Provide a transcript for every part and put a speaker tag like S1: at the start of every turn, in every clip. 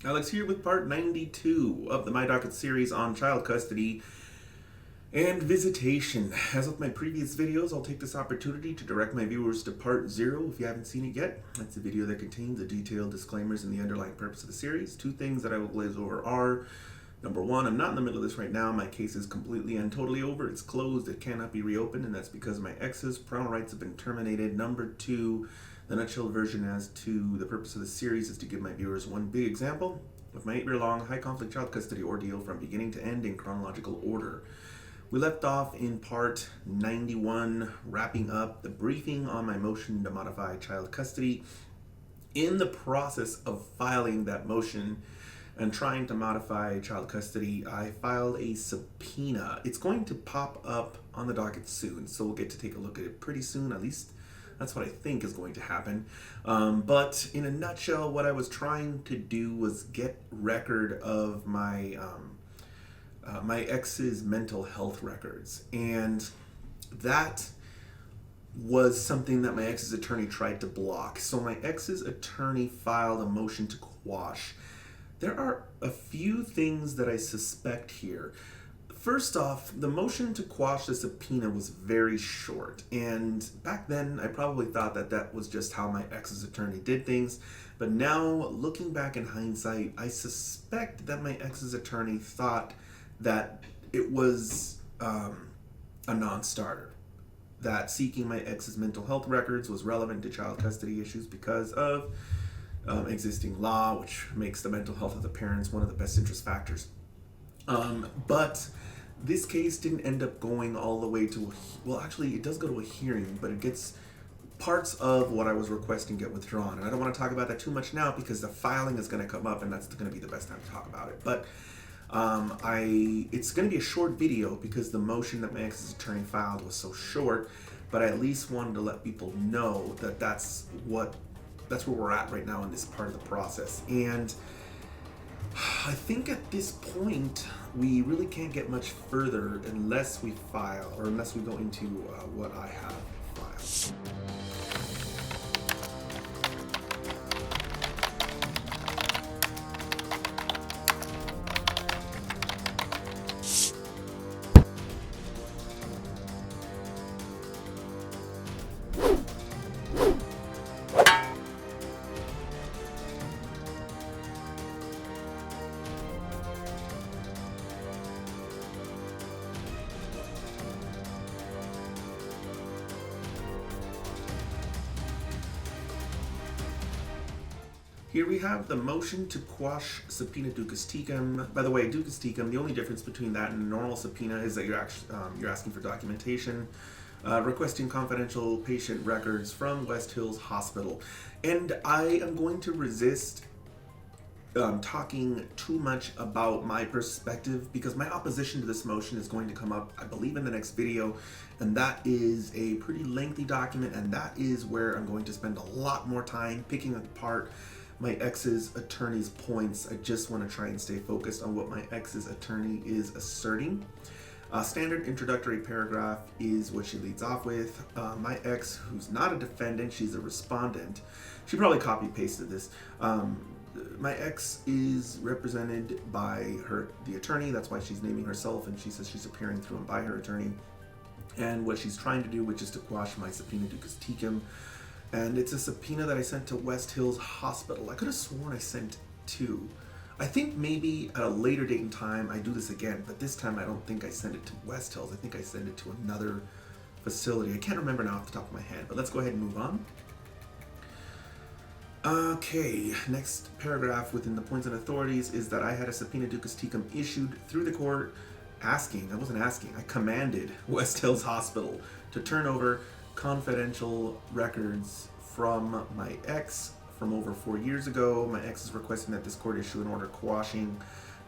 S1: Alex here with part 92 of the My Docket series on child custody and visitation. As with my previous videos, I'll take this opportunity to direct my viewers to part 0 if you haven't seen it yet. That's a video that contains the detailed disclaimers and the underlying purpose of the series. Two things that I will glaze over are, number one, I'm not in the middle of this right now. My case is completely and totally over. It's closed. It cannot be reopened, and that's because my ex's parental rights have been terminated. Number two, the nutshell version as to the purpose of the series is to give my viewers one big example of my 8-year-long high-conflict child custody ordeal from beginning to end in chronological order. We left off in part 91, wrapping up the briefing on my motion to modify child custody. In the process of filing that motion and trying to modify child custody, I filed a subpoena. It's going to pop up on the docket soon, so we'll get to take a look at it pretty soon. At least that's what I think is going to happen. But in a nutshell, what I was trying to do was get record of my my ex's mental health records, and that was something that my ex's attorney tried to block. So my ex's attorney filed a motion to quash. There are a few things that I suspect here. First off, the motion to quash the subpoena was very short, and back then I probably thought that that was just how my ex's attorney did things, but now looking back in hindsight, I suspect that my ex's attorney thought that it was a non-starter, that seeking my ex's mental health records was relevant to child custody issues because of existing law, which makes the mental health of the parents one of the best interest factors. But this case didn't end up going all the way to, well, actually it does go to a hearing, but it gets parts of what I was requesting get withdrawn. And I don't want to talk about that too much now because the filing is going to come up and that's going to be the best time to talk about it. But it's going to be a short video because the motion that my ex's attorney filed was so short, but I at least wanted to let people know that that's where we're at right now in this part of the process. And I think at this point we really can't get much further unless we file, or unless we go into what I have filed. Here we have the motion to quash subpoena duces tecum. By the way, duces tecum, the only difference between that and a normal subpoena is that you're asking for documentation, requesting confidential patient records from West Hills Hospital. And I am going to resist talking too much about my perspective because my opposition to this motion is going to come up, I believe, in the next video, and that is a pretty lengthy document, and that is where I'm going to spend a lot more time picking apart my ex's attorney's points. I just want to try and stay focused on what my ex's attorney is asserting. Standard introductory paragraph is what she leads off with. My ex, who's not a defendant, she's a respondent. She probably copy pasted this. My ex is represented by the attorney. That's why she's naming herself, and she says she's appearing through and by her attorney. And what she's trying to do, which is to quash my subpoena duces tecum. And it's a subpoena that I sent to West Hills Hospital. I could have sworn I sent 2. I think maybe at a later date and time I do this again, but this time I don't think I sent it to West Hills. I think I sent it to another facility. I can't remember now off the top of my head, but let's go ahead and move on. Okay, next paragraph within the points and authorities is that I had a subpoena duces tecum issued through the court I commanded West Hills Hospital to turn over confidential records from my ex from over 4 years ago. My ex is requesting that this court issue an order quashing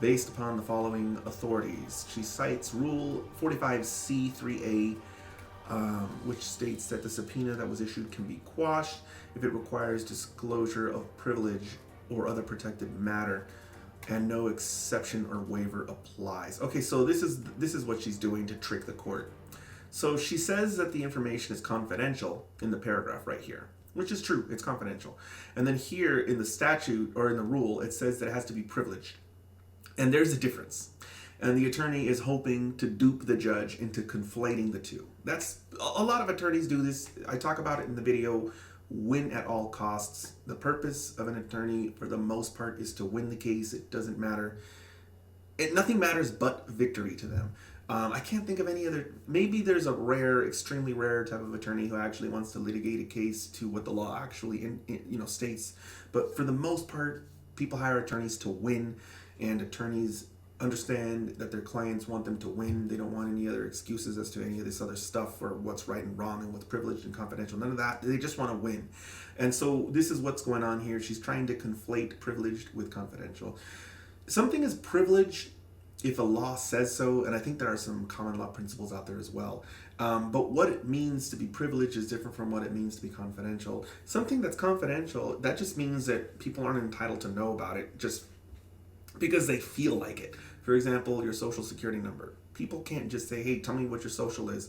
S1: based upon the following authorities. She cites Rule 45C3A, which states that the subpoena that was issued can be quashed if it requires disclosure of privilege or other protected matter, and no exception or waiver applies. Okay, so this is what she's doing to trick the court. So she says that the information is confidential in the paragraph right here, which is true, it's confidential. And then here in the statute or in the rule, it says that it has to be privileged. And there's a difference. And the attorney is hoping to dupe the judge into conflating the two. That's a lot of attorneys do this. I talk about it in the video, win at all costs. The purpose of an attorney, for the most part, is to win the case. It doesn't matter. Nothing matters but victory to them. I can't think of any other. Maybe there's a rare, extremely rare type of attorney who actually wants to litigate a case to what the law actually states. But for the most part, people hire attorneys to win, and attorneys understand that their clients want them to win. They don't want any other excuses as to any of this other stuff or what's right and wrong and what's privileged and confidential. None of that. They just want to win. And so this is what's going on here. She's trying to conflate privileged with confidential. Something is privileged if a law says so, and I think there are some common law principles out there as well. But what it means to be privileged is different from what it means to be confidential. Something that's confidential, that just means that people aren't entitled to know about it just because they feel like it. For example, your social security number. People can't just say, hey, tell me what your social is,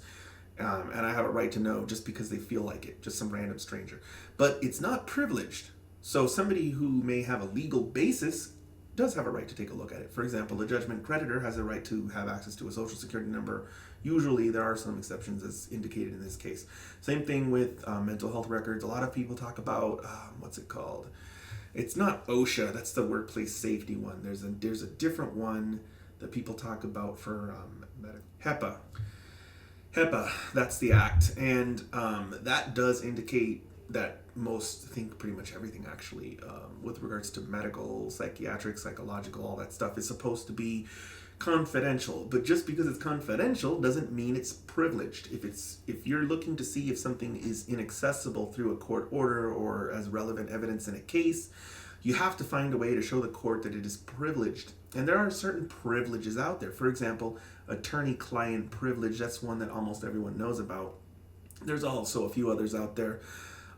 S1: and I have a right to know just because they feel like it, just some random stranger. But it's not privileged. So somebody who may have a legal basis does have a right to take a look at it. For example, a judgment creditor has a right to have access to a social security number. Usually there are some exceptions as indicated in this case. Same thing with mental health records. A lot of people talk about, what's it called? It's not OSHA, that's the workplace safety one. There's a different one that people talk about for HEPA. HEPA, that's the act. And that does indicate that most, I think pretty much everything actually, with regards to medical, psychiatric, psychological, all that stuff is supposed to be confidential. But just because it's confidential doesn't mean it's privileged. If you're looking to see if something is inaccessible through a court order or as relevant evidence in a case, you have to find a way to show the court that it is privileged. And there are certain privileges out there. For example, attorney-client privilege, that's one that almost everyone knows about. There's also a few others out there.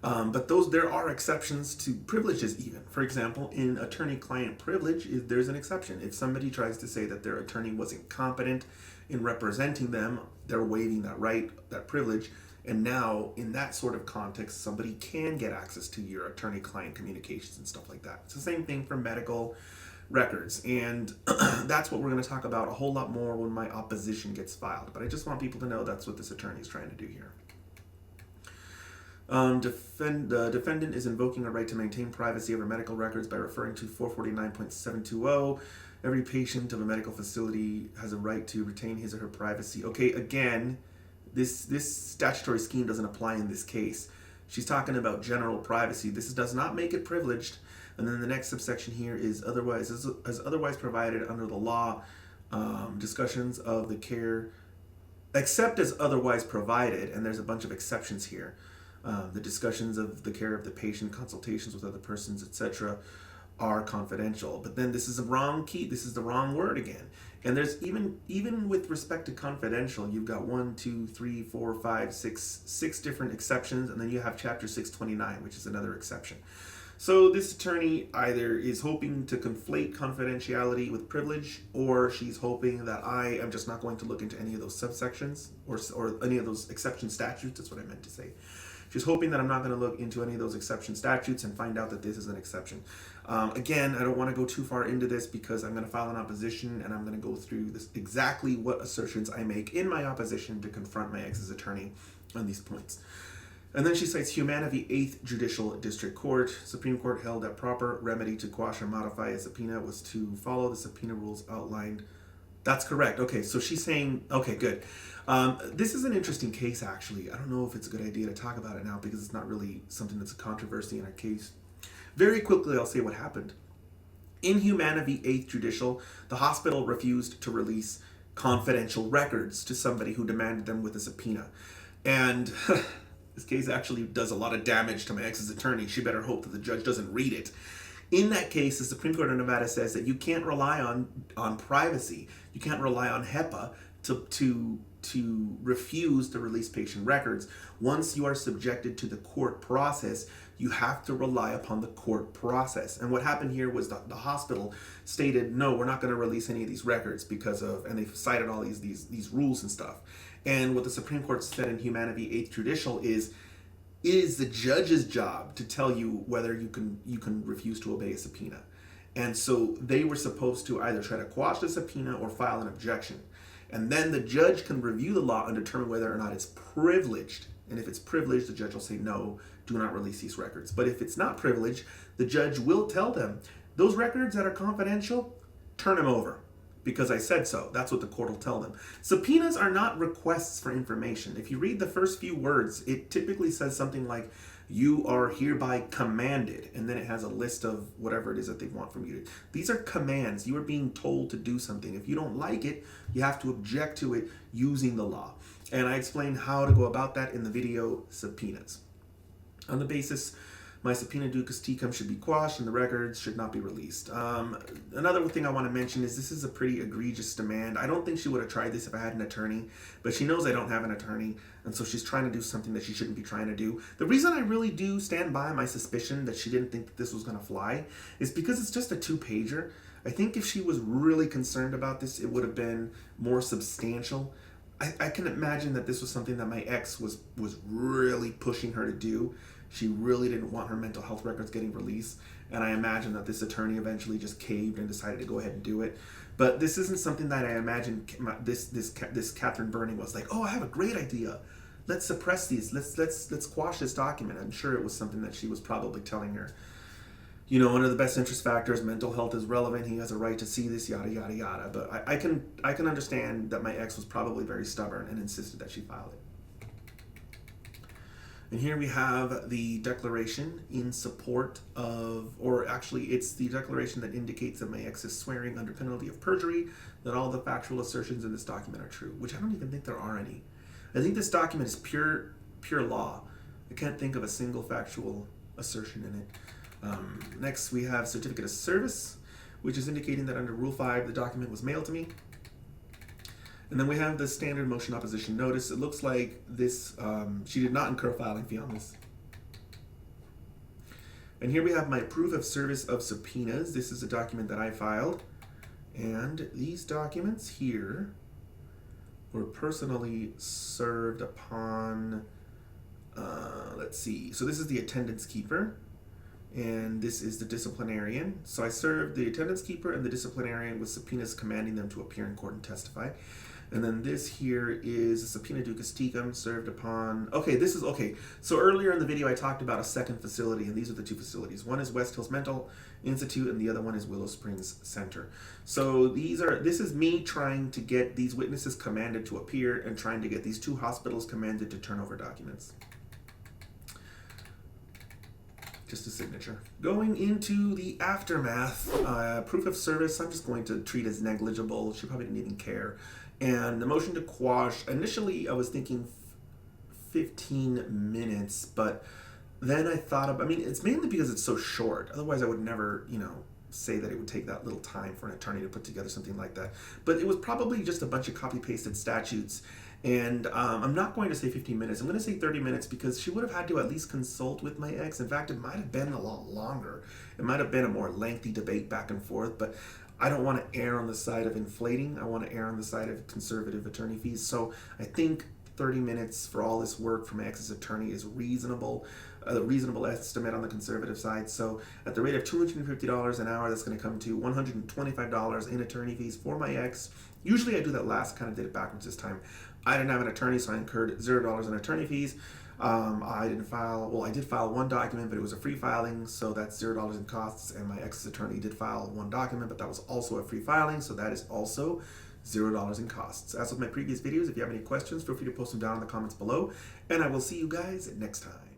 S1: But there are exceptions to privileges even. For example, in attorney-client privilege, there's an exception. If somebody tries to say that their attorney wasn't competent in representing them, they're waiving that right, that privilege. And now, in that sort of context, somebody can get access to your attorney-client communications and stuff like that. It's the same thing for medical records. And that's what we're going to talk about a whole lot more when my opposition gets filed. But I just want people to know that's what this attorney is trying to do here. The defendant is invoking a right to maintain privacy over medical records by referring to 449.720. Every patient of a medical facility has a right to retain his or her privacy. Okay, again, this statutory scheme doesn't apply in this case. She's talking about general privacy. This does not make it privileged. And then the next subsection here is otherwise, as otherwise provided under the law, discussions of the care, except as otherwise provided, and there's a bunch of exceptions here. The discussions of the care of the patient, consultations with other persons, etc., are confidential. But then this is the wrong key. This is the wrong word again. And there's even with respect to confidential, you've got 6 different exceptions, and then you have Chapter 629, which is another exception. So this attorney either is hoping to conflate confidentiality with privilege, or she's hoping that I am just not going to look into any of those subsections or any of those exception statutes. That's what I meant to say. She's hoping that I'm not going to look into any of those exception statutes and find out that this is an exception. Again, I don't want to go too far into this because I'm going to file an opposition and I'm going to go through this exactly what assertions I make in my opposition to confront my ex's attorney on these points. And then she cites Humana v. 8th Judicial District Court. Supreme Court held that proper remedy to quash or modify a subpoena was to follow the subpoena rules outlined. That's correct. Okay, so she's saying, okay, good. This is an interesting case, actually. I don't know if it's a good idea to talk about it now because it's not really something that's a controversy in our case. Very quickly, I'll say what happened. In Humana v. 8th Judicial, the hospital refused to release confidential records to somebody who demanded them with a subpoena. And this case actually does a lot of damage to my ex's attorney. She better hope that the judge doesn't read it. In that case, the Supreme Court of Nevada says that you can't rely on privacy. You can't rely on HEPA to refuse to release patient records. Once you are subjected to the court process, you have to rely upon the court process. And what happened here was that the hospital stated, no, we're not going to release any of these records because of, and they cited all these rules and stuff. And what the Supreme Court said in Humana v. 8th Judicial is, it is the judge's job to tell you whether you can refuse to obey a subpoena. And so they were supposed to either try to quash the subpoena or file an objection. And then the judge can review the law and determine whether or not it's privileged. And if it's privileged, the judge will say, no, do not release these records. But if it's not privileged, the judge will tell them, those records that are confidential, turn them over. Because I said so. That's what the court will tell them. Subpoenas are not requests for information. If you read the first few words, it typically says something like, you are hereby commanded, and then it has a list of whatever it is that they want from you. These are commands. You are being told to do something. If you don't like it, you have to object to it using the law. And I explained how to go about that in the video Subpoenas. On the basis, my subpoena duces tecum should be quashed and the records should not be released. Another thing I want to mention is this is a pretty egregious demand. I don't think she would have tried this if I had an attorney, but she knows I don't have an attorney, and so she's trying to do something that she shouldn't be trying to do. The reason I really do stand by my suspicion that she didn't think that this was going to fly is because it's just a 2-pager. I think if she was really concerned about this, it would have been more substantial. I can imagine that this was something that my ex was really pushing her to do. She really didn't want her mental health records getting released, and I imagine that this attorney eventually just caved and decided to go ahead and do it. But this isn't something that I imagine this Kathrine Bernings was like, oh, I have a great idea. Let's suppress these. Let's quash this document. I'm sure it was something that she was probably telling her. You know, under the best interest factors, mental health is relevant. He has a right to see this, yada yada yada. But I can understand that my ex was probably very stubborn and insisted that she file it. And here we have the declaration in support of, or actually it's the declaration that indicates that my ex is swearing under penalty of perjury that all the factual assertions in this document are true, which I don't even think there are any. I think this document is pure law. I can't think of a single factual assertion in it. Next we have certificate of service, which is indicating that under Rule 5 the document was mailed to me. And then we have the standard motion opposition notice. It looks like this, she did not incur filing fee on this. And here we have my proof of service of subpoenas. This is a document that I filed. And these documents here were personally served upon, let's see. So this is the attendance keeper. And this is the disciplinarian. So I served the attendance keeper and the disciplinarian with subpoenas commanding them to appear in court and testify. And then this here is a subpoena duces tecum served upon, okay. So earlier in the video I talked about a second facility, and these are the two facilities. One is West Hills Mental Institute and the other one is Willow Springs Center. So this is me trying to get these witnesses commanded to appear and trying to get these two hospitals commanded to turn over documents. Just a signature. Going into the aftermath, proof of service, I'm just going to treat as negligible. She probably didn't even care. And the motion to quash, initially I was thinking 15 minutes, but then I thought of, it's mainly because it's so short. Otherwise I would never, say that it would take that little time for an attorney to put together something like that. But it was probably just a bunch of copy-pasted statutes. And I'm not going to say 15 minutes. I'm going to say 30 minutes because she would have had to at least consult with my ex. In fact, it might have been a lot longer. It might have been a more lengthy debate back and forth, but I don't want to err on the side of inflating. I want to err on the side of conservative attorney fees. So I think 30 minutes for all this work from my ex's attorney is reasonable. A reasonable estimate on the conservative side. So at the rate of $250 an hour, that's going to come to $125 in attorney fees for my ex. Usually I do that last, kind of did it backwards this time. I didn't have an attorney, so I incurred $0 in attorney fees. I did file one document, but it was a free filing, so that's $0 in costs, and my ex's attorney did file one document, but that was also a free filing, so that is also $0 in costs. As with my previous videos, if you have any questions, feel free to post them down in the comments below, and I will see you guys next time.